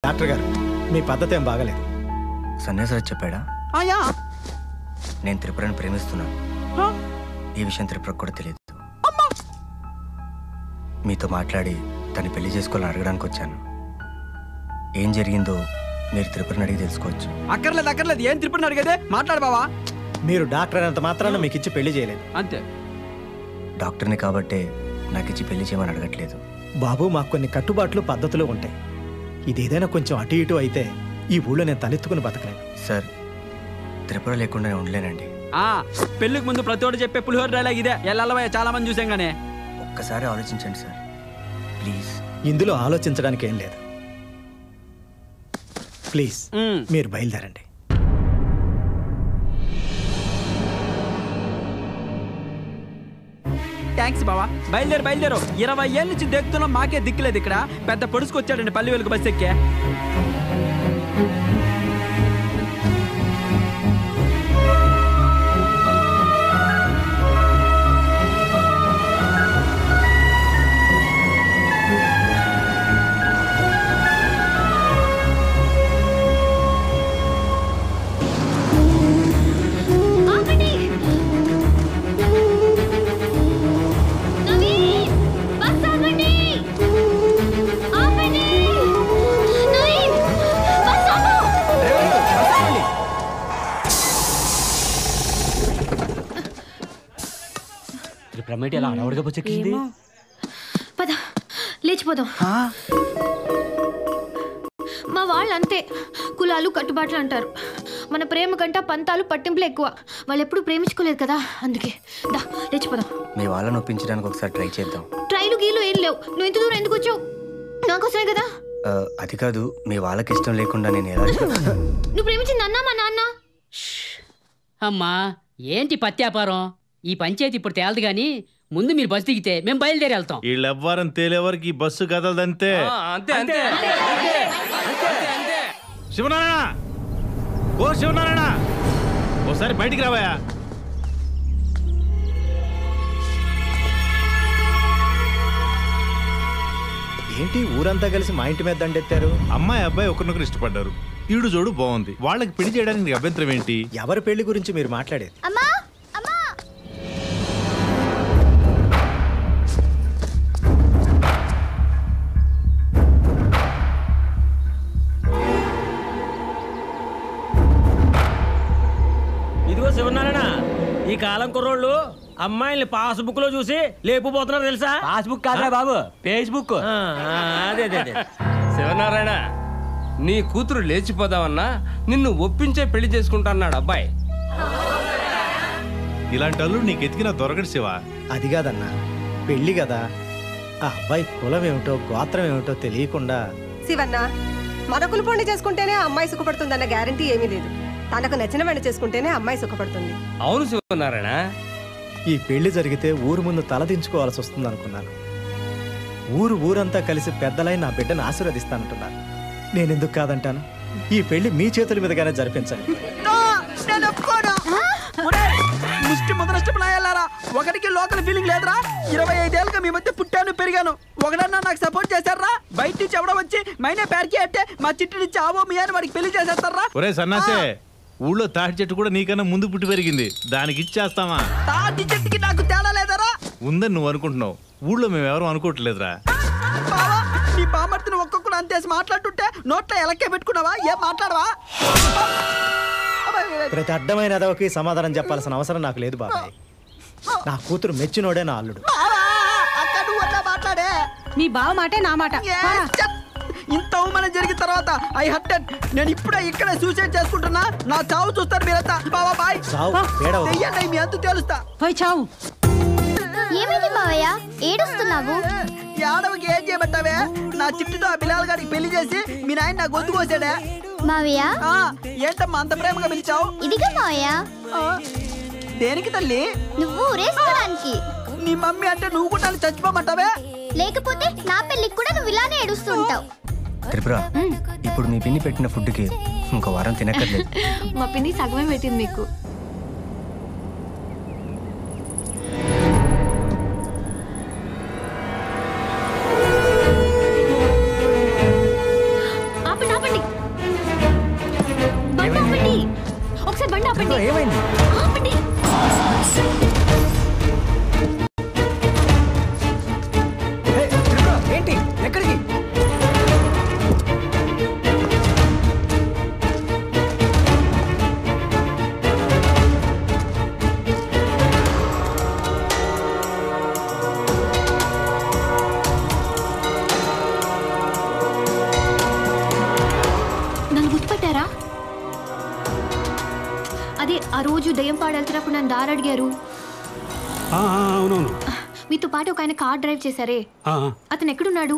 Doctor గారు మీ పద్ధతి ఏం బాగలేదు. సన్యాసి చెప్పాడా? నేను త్రిపురని ప్రేమిస్తున్నాను. ఈ విషయం త్రిపురకు కూడా తెలియదు. మీతో మాట్లాడి తను పెళ్లి చేసుకోవాలని అడగడానికి వచ్చాను. ఏం జరిగిందో మీరు త్రిపురని అడిగి తెలుసుకోవచ్చు. అక్కర్లేదు. ఏం త్రిపురని అడిగేదే? మాట్లాడు బావా. మీరు డాక్టర్ అయినంత మాత్రాన మీకు ఇచ్చి పెళ్లి చేయలేదు. అంతే. డాక్టర్ని కాబట్టే నాకు ఇచ్చి పెళ్లి చేయమని అడగట్లేదు. బాబు, మాకు కొన్ని కట్టుబాట్లు పద్ధతులు ఉంటాయి. ఇదేదైనా కొంచెం అటు ఇటు అయితే ఈ ఊళ్ళో నేను తలెత్తుకుని బతకలేను. సార్, త్రిపుర లేకుండా నేను ఉండలేనండి. పెళ్లికి ముందు ప్రతి ఒక్కటి చెప్పే పులిహోర డైలాగ్ ఇదే. ఎల్లవయ్య చాలా మంది చూసాం గానే. ఒక్కసారి ఆలోచించండి సార్, ప్లీజ్. ఇందులో ఆలోచించడానికి ఏం లేదు. ప్లీజ్ మీరు బయలుదేరండి. థ్యాంక్స్ బావా. బయలుదేరు. 20 ఏళ్ళ నుంచి దిక్కుతున్నాం, మాకే దిక్కులేదు. ఇక్కడ పెద్ద పొడుచుకొచ్చాడండి పల్లి వెలుగు బస్ ఎక్కే. పద, లేచిపోదాం. మా వాళ్ళు అంతే, కులాలు కట్టుబాట్లు అంటారు. మన ప్రేమ కంటే పంతాలు పట్టింపులు ఎక్కువ. వాళ్ళు ఎప్పుడు ప్రేమించుకోలేదు కదా, అందుకే. దా, లేచిపోదాం. మీ వాళ్ళని ఒప్పించడానికి ఒకసారి ట్రై చేద్దాం. ట్రైలు గీలు ఏం లేవు. నువ్వు ఇంత దూరం ఎందుకు వచ్చావు? నాకోసమే కదా. అది కాదు, మీ వాళ్ళకి ఇష్టం లేకుండా నేను ఎలా? నువ్వు ప్రేమించింది అన్నా మా నాన్న? అమ్మా, ఏంటి పత్యాపారం? ఈ పంచాయతీ ఇప్పుడు తేలదు గాని ముందు మీరు బస్సు దిగితే మేము బయలుదేరి వెళ్తాం. వీళ్ళెవ్వరం తేలేవరకు బస్సు కదలదంతే. శివనారాయణ, ఓ శివనారాయణ, ఓసారి బయటికి రావయా. ఏంటి ఊరంతా కలిసి మా ఇంటి మీద దండెత్తారు? అమ్మాయి అబ్బాయి ఒకరినొకరు ఇష్టపడ్డారు. ఈడు జోడు బాగుంది. వాళ్ళకి పెళ్లి చేయడానికి అభ్యంతరం ఏంటి? ఎవరి పెళ్లి గురించి మీరు మాట్లాడేది? ఇదిగో శివనారాయణ, ఈ కాలం కుర్రోళ్ళు అమ్మాయిల్ని పాస్బుక్ లో చూసి లేపుపోతున్నారు తెలుసా? పాస్బుక్ కాదా బాబు, ఫేస్బుక్. అదే శివనారాయణ, నీ కూతురు లేచిపోదామన్నా నిన్ను ఒప్పించే పెళ్లి చేసుకుంటా అన్నాడు అబ్బాయి. ఇలాంటి అల్లుడు నీకు ఎతికినా దొరకడు శివ. అది కాదన్నా, పెళ్లి కదా. ఆ అబ్బాయి కులం ఏమిటో గోత్రం ఏమిటో తెలియకుండా. శివన్న, మన కులపోండి చేసుకుంటేనే అమ్మాయి సుఖపడుతుందన్న గ్యారంటీ ఏమీ లేదు. తనకు నచ్చిన వెంట చేసుకుంటేనే అమ్మాయి సుఖపడుతుంది. అవును శివనారాయణ, ఈ పెళ్లి జరిగితే ఊరు ముందు తలదించుకోవాల్సి వస్తుంది అనుకున్నాను. ఊరంతా కలిసి పెద్దలై నా బిడ్డను ఆశీర్వదిస్తానంటున్నారు. నేనెందుకు కాదంటాను? ఈ పెళ్లి మీ చేతుల మీదగానే జరిపించండి. ముష్టి ముదనష్టపులాయాలారా, ఒకరికి లోకల్ ఫీలింగ్ లేదురా. 25 ఏళ్ళుగా మీ మధ్య పుట్టాను పెరిగాను. ఒకడన్నా నాకు సపోర్ట్ చేశారా? బయట నుంచి ఎవడ వచ్చి మైనే పేరుకి అంటే మా చిట్టి నుంచి ఆవో మీ అని వాడికి పెళ్లి చేసేస్తారా? ఒరే సన్నాసే, ఊళ్ళో తాటి చెట్టు కూడా నీకన్నా ముందు పుట్టి పెరిగింది. దానికి ఇచ్చేస్తామా? తాటి చెట్టుకి నాకు తేడా లేదరా? ఉందని నువ్వు అనుకుంటున్నావు, ఊళ్ళో మేము ఎవరు అనుకోవట్లేదురా. నీ బామర్తిని ఒక్కొక్కడు అంతేసి మాట్లాడుతుంటే నోట్లో ఎలక్కే పెట్టుకున్నావా? ఏం మాట్లాడవా? ప్రతి అడ్డమైన అదవకి సమాధానం చెప్పాల్సిన అవసరం నాకు లేదు బాబాయ్. నా కూతురు మెచ్చినోడే నా అల్లుడు. మాట్లాడే మీ బావ మాటే నా మాట. ఇంత అవమానం జరిగిన తర్వాత ఐ హర్టెడ్. నేను ఇప్పుడే ఇక్కడే సూసైడ్ చేసుకుంటున్నా. నా చావు చూస్తారు మీరంతా. బావా బాయ్. మీ అంత తెలుస్తా. పోయి చావు. ఏమైంది మావయ్య, ఏడుస్తున్నావు? ఏడవకి ఏం చేయబట్టావే? నా చిట్టుతో ఆ బిలాల్ గారికి పెళ్లి చేసి మీ నాయన నా గొంతు కోసాడే. మావయ్య, ఏంటమ్మా అంత ప్రేమగా పిలిచావు? ఇదిగా మావయ్య. దేనికి తల్లి? నువ్వు ఊరేసుకోవడానికి. నీ మమ్మీ అంటే నువ్వు కూడా చచ్చిపోమంటావే? లేకపోతే నా పెళ్లికి కూడా నువ్వు ఇలానే ఏడుస్తూ ఉంటావు. త్రిపుర, ఇప్పుడు మీ పిన్ని పెట్టిన ఫుడ్కి ఇంకో వారం తినక్కర్లేదు. మా పిన్ని సగమే పెట్టింది మీకు. ఆపండి ఆపండి. ఆపండి ఏమైంది? ఆపండి ఏంటి ఎక్కడికి? నన్ను గుర్తుపట్టారా? అదే ఆ రోజు దయ్యం పాడు వెళ్తున్నప్పుడు నన్ను దారి అడిగారు. అవునవును. మీతో పాటు ఒక ఆయన కార్ డ్రైవ్ చేశారే, అతను ఎక్కడున్నాడు?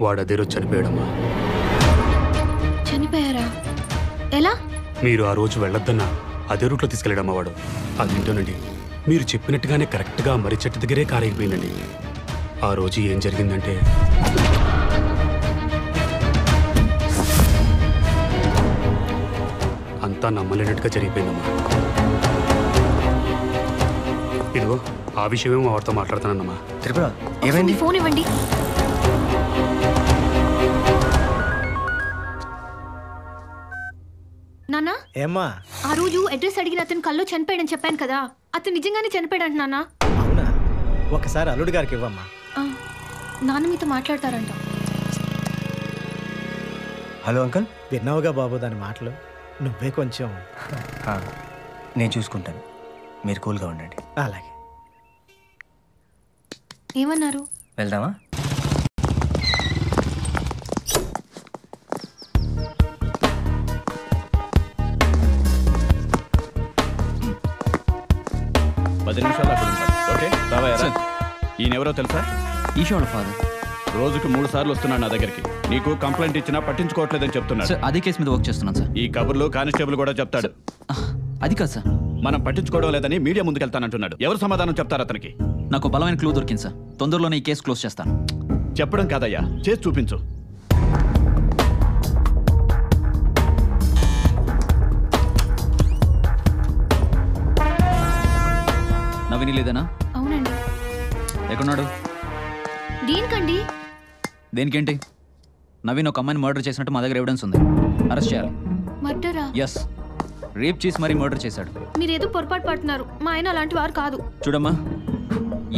వాడు అదే రోజు చనిపోయాడమ్మా. చనిపోయారా? ఎలా? మీరు ఆ రోజు వెళ్ళొద్దన్నా అదే రూట్లో తీసుకెళ్ళాడమ్మా వాడు. అదేంటోనండి, మీరు చెప్పినట్టుగానే కరెక్ట్గా మర్రి చెట్టు దగ్గరే కారు అయిపోయిందండి. ఆ రోజు ఏం జరిగిందంటే అంతా నమ్మలేనట్టుగా జరిగిపోయిందమ్మా. ఇదిగో ఆ విషయమేమో వాడితో మాట్లాడుతానమ్మా. త్రిపుర ఏమైంది? ఫోన్ ఇవ్వండి. నాన్న, ఏమ్మా? ఆ రోజు అడ్రస్ అడిగిన అతను కల్లో చనిపోయాడని చెప్పాను కదా, అతను నిజంగానే చనిపోయాడంట నాన్న. అవునా? ఒకసారి అల్లుడి గారికి ఇవ్వమ్మా. నాన్న మీతో మాట్లాడతారంట. Hello uncle. విన్నావుగా బాబు దాని మాటలు. నువ్వే కొంచెం. నేను చూసుకుంటాను, మీరు కూల్గా ఉండండి. అలాగే. ఏమన్నారు? వెళ్దామా? నిమిషాలు అక్కడ ఉంటారు. ఓకే రావయ్యారా? ఈయనెవరో తెలుసా? ఈశ్వర ఫాదర్. రోజుకు 3 సార్లు వస్తున్నాడు నా దగ్గరికి. నీకు కంప్లైంట్ ఇచ్చినా పట్టించుకోవట్లేదని చెప్తున్నాడు. అదే కేసు మీద వర్క్ చేస్తున్నాను సార్. ఈ కబుర్లు కానిస్టేబుల్ కూడా చెప్తాడు. అది కాదు సార్, మనం పట్టించుకోవడం లేదని మీడియా ముందుకెళ్తానంటున్నాడు. ఎవరు సమాధానం చెప్తారు అతనికి? నాకు బలమైన క్లూ దొరికింది సార్. తొందరలోనే ఈ కేసు క్లోజ్ చేస్తాను. చెప్పడం కాదయ్యా, చేసి చూపించు. నవీని లేదనా? అవునండి. ఎక్కడున్నాడు? దేనికండి? దేనికేంటి? నవీన్ ఒక అమ్మాయిని మర్డర్ చేసినట్టు మా దగ్గర ఎవిడెన్స్ ఉంది. అరెస్ట్ చేయాలి. మర్డరా? ఎస్, రేప్ చేసి మరీ మర్డర్ చేశాడు. మీరేదో పొరపాటు పడుతున్నారు. మా ఆయన అలాంటి వారు కాదు. చూడమ్మా,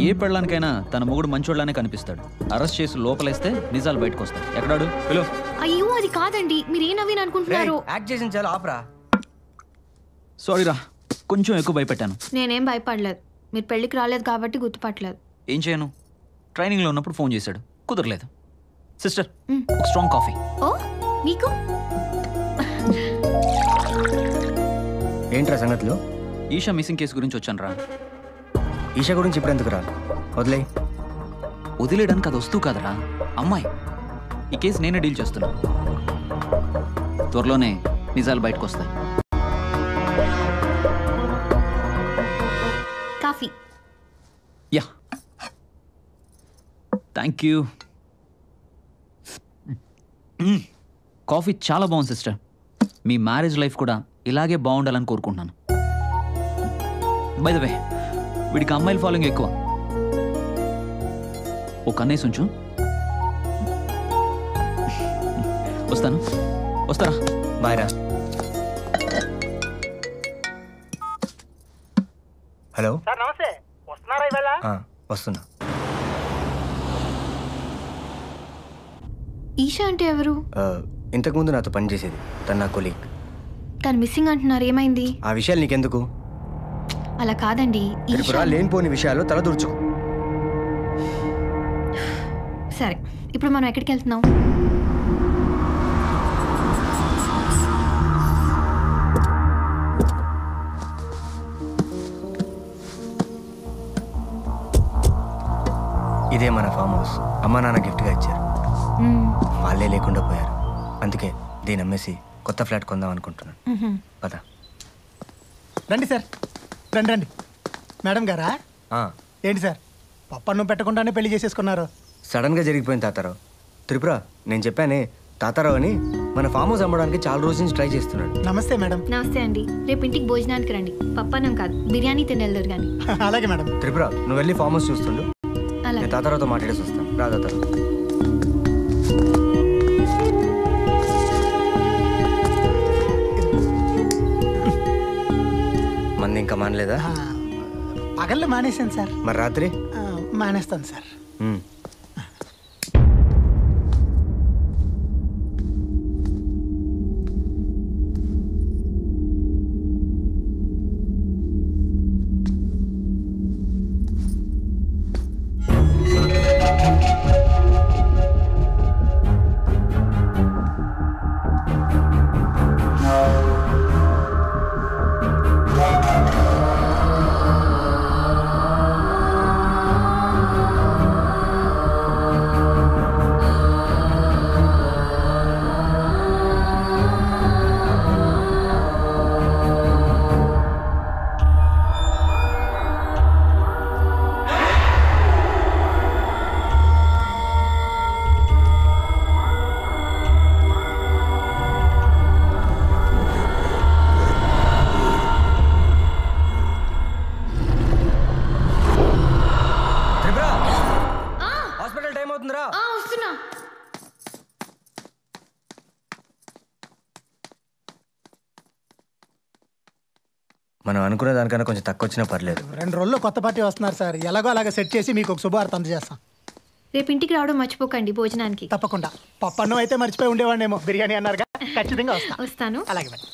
ఏ పెళ్ళానికైనా తన మొగుడు మంచోళ్ళనే కనిపిస్తాడు. అరెస్ట్ చేసి లోపలేస్తే నిజాలు బయటకు వస్తాయి. ఎక్కడాడు? హలో. అయ్యో అది కాదండి. మీరే నవీన్ అనుకుంటున్నారు. యాక్ట్ చేసిన చాలా ఆపరా. సారీ రా, కొంచెం ఎక్కువ భయపెట్టాను. నేనేం భయపడలేదు. మీరు పెళ్ళికి రాలేదు కాబట్టి గుర్తుపట్టలేదు. ఏం చేయను, ట్రైనింగ్లో ఉన్నప్పుడు ఫోన్ చేశాడు, కుదరలేదు. సిస్టర్, ఒక స్ట్రాంగ్ కాఫీ. ఓ మీకు? ఏంట్రా సంగతులు? ఈషా మిస్సింగ్ కేసు గురించి వచ్చాను రా. ఈషా గురించి ఇప్పుడు ఎందుకు రాను? వదిలే. వదిలేయడానికి అది వస్తూ కాదరా, అమ్మాయి. ఈ కేసు నేనే డీల్ చేస్తున్నా. త్వరలోనే నిజాలు బయటకు వస్తాయి. Coffee. Yeah, thank you. Coffee చాలా బాగుంది సిస్టర్. మీ మ్యారేజ్ లైఫ్ కూడా ఇలాగే బాగుండాలని కోరుకుంటున్నాను. బై ద వే, వీడికి అమ్మాయిల ఫాలోయింగ్ ఎక్కువ. ఓ కన్నేసి ఉంచు. వస్తాను. వస్తారా? బాయ్ రా. హలో సార్ నమస్తే. వస్తున్నారా ఇవాళ? వస్తున్నా. ఈషా అంటే ఎవరు? ఇంతకుముందు నాతో పనిచేసేది, తను నా కొలీగ్. తను మిస్సింగ్ అంటున్నారు, ఏమైంది? ఆ విషయాలు నీకెందుకు? అలా కాదండి. లేనిపోని విషయాలు తల దూర్చుకో. సరే, ఇప్పుడు మనం ఎక్కడికి వెళ్తున్నాం? ఇదే మన ఫామ్ హౌస్. అమ్మా నాన్న గిఫ్ట్గా ఇచ్చారు. వాళ్ళే లేకుండా పోయారు. అందుకే దీన్ని అమ్మేసి కొత్త ఫ్లాట్ కొందాం అనుకుంటున్నాను. పద. రండి సార్, రండి రండి. మేడం గారా? ఏంటి సార్, పప్పన్నం పెట్టకుండానే పెళ్లి చేసేసుకున్నారు? సడన్గా జరిగిపోయింది తాతారావు. త్రిపుర, నేను చెప్పానే తాతారావు అని మన ఫామ్ హౌస్ అమ్మడానికి చాలా రోజు నుంచి ట్రై చేస్తున్నాడు. నమస్తే మేడం. నమస్తే అండి. రేపు ఇంటికి భోజనానికి రండి. పప్పన్నం కాదు, బిర్యానీ తినెళ్తారు కానీ. అలాగే మేడం. త్రిపుర, నువ్వు వెళ్ళి ఫామ్ హౌస్ చూస్తుండు. నేను తాతారావుతో మాట్లాడేసి వస్తాను. రా తాతారావు. మానలేదా? పగళ్ళు మానేశాను సార్. మరి రాత్రి? మానేస్తాను సార్. మనం అనుకునే దానికన్నా కొంచెం తక్కువ వచ్చినా పర్లేదు. 2 రోజుల్లో కొత్త పార్టీ వస్తున్నారు సార్. ఎలాగో అలాగా సెట్ చేసి మీకు ఒక శుభవార్త అందజేస్తాం. రేపు ఇంటికి రావడం మర్చిపోకండి భోజనానికి. తప్పకుండా. పప్పన్నం అయితే మర్చిపోయి ఉండేవాడినేమో. బిర్యానీ అన్నారుగా, ఖచ్చితంగా వస్తాను. అలాగే మరి.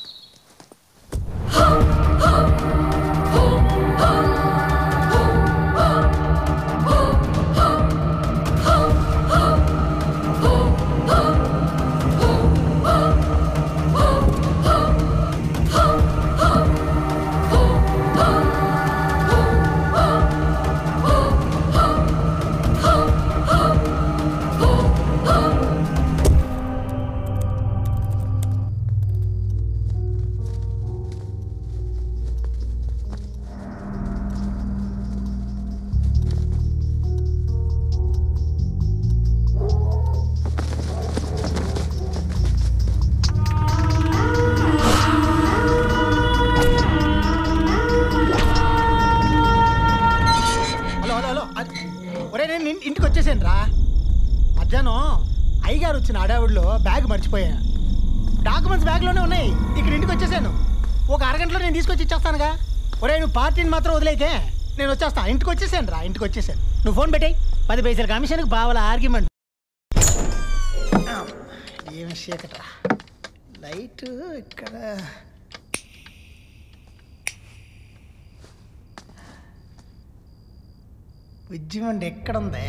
ఇంటికి వచ్చేసాను రా. మధ్యాహ్నం అయ్యగారు వచ్చిన అడావుడిలో బ్యాగ్ మర్చిపోయా. డాక్యుమెంట్స్ బ్యాగ్లోనే ఉన్నాయి. ఇక్కడ ఇంటికి వచ్చేసాను. ఒక అరగంటలో నేను తీసుకొచ్చి ఇచ్చేస్తానుగా. ఒరే నువ్వు పార్టీని మాత్రం వదిలేకే, నేను వచ్చేస్తాను. ఇంటికి వచ్చేసాను రా, ఇంటికి వచ్చేసాను. నువ్వు ఫోన్ పెట్టాయి. 10 పైసల కమిషన్కి బావల ఆర్గ్యుమెంట్. ఏమి చీకట్రా. లైట్ ఇక్కడ విజ్జిమండి ఎక్కడుంది?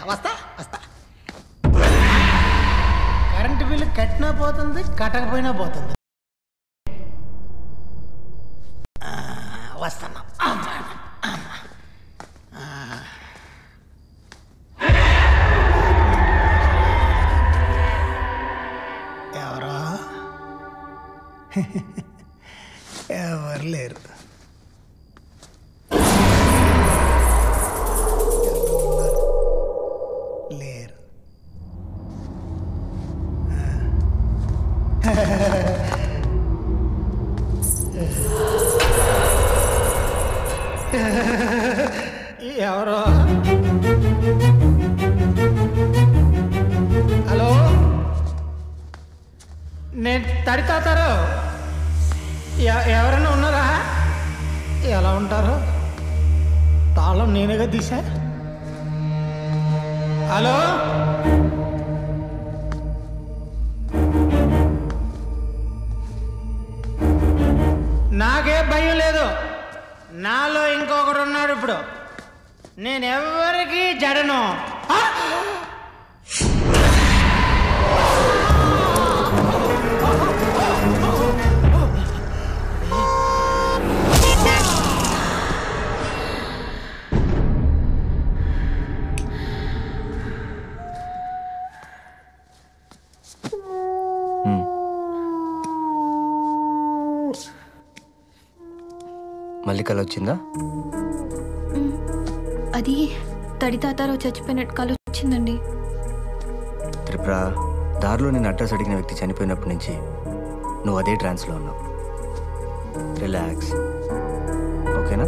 వస్తా వస్తా. కరెంటు బిల్లు కట్టినా పోతుంది, కట్టకపోయినా పోతుంది. వస్తాను. ఎవరో ఎవరు లేరు. లేరు. ఎవరో. హలో, నేను తడితాతారు. ఎవరైనా ఉన్నారా? ఎలా ఉంటారు? తాళం నేనేగా తీసా. హలో, నాకే భయం లేదు. నాలో ఇంకొకడు ఉన్నాడు. ఇప్పుడు నేను ఎవరికి జడను. మళ్ళీ కల వచ్చిందా? అది తడితాతారో చచ్చిపోయినట్టు కల వచ్చిందండి. త్రిపుర, దారిలో నేను అడ్రస్ అడిగిన వ్యక్తి చనిపోయినప్పటి నుంచి నువ్వు అదే ట్రాన్స్లో ఉన్నావు. రిలాక్స్, ఓకేనా?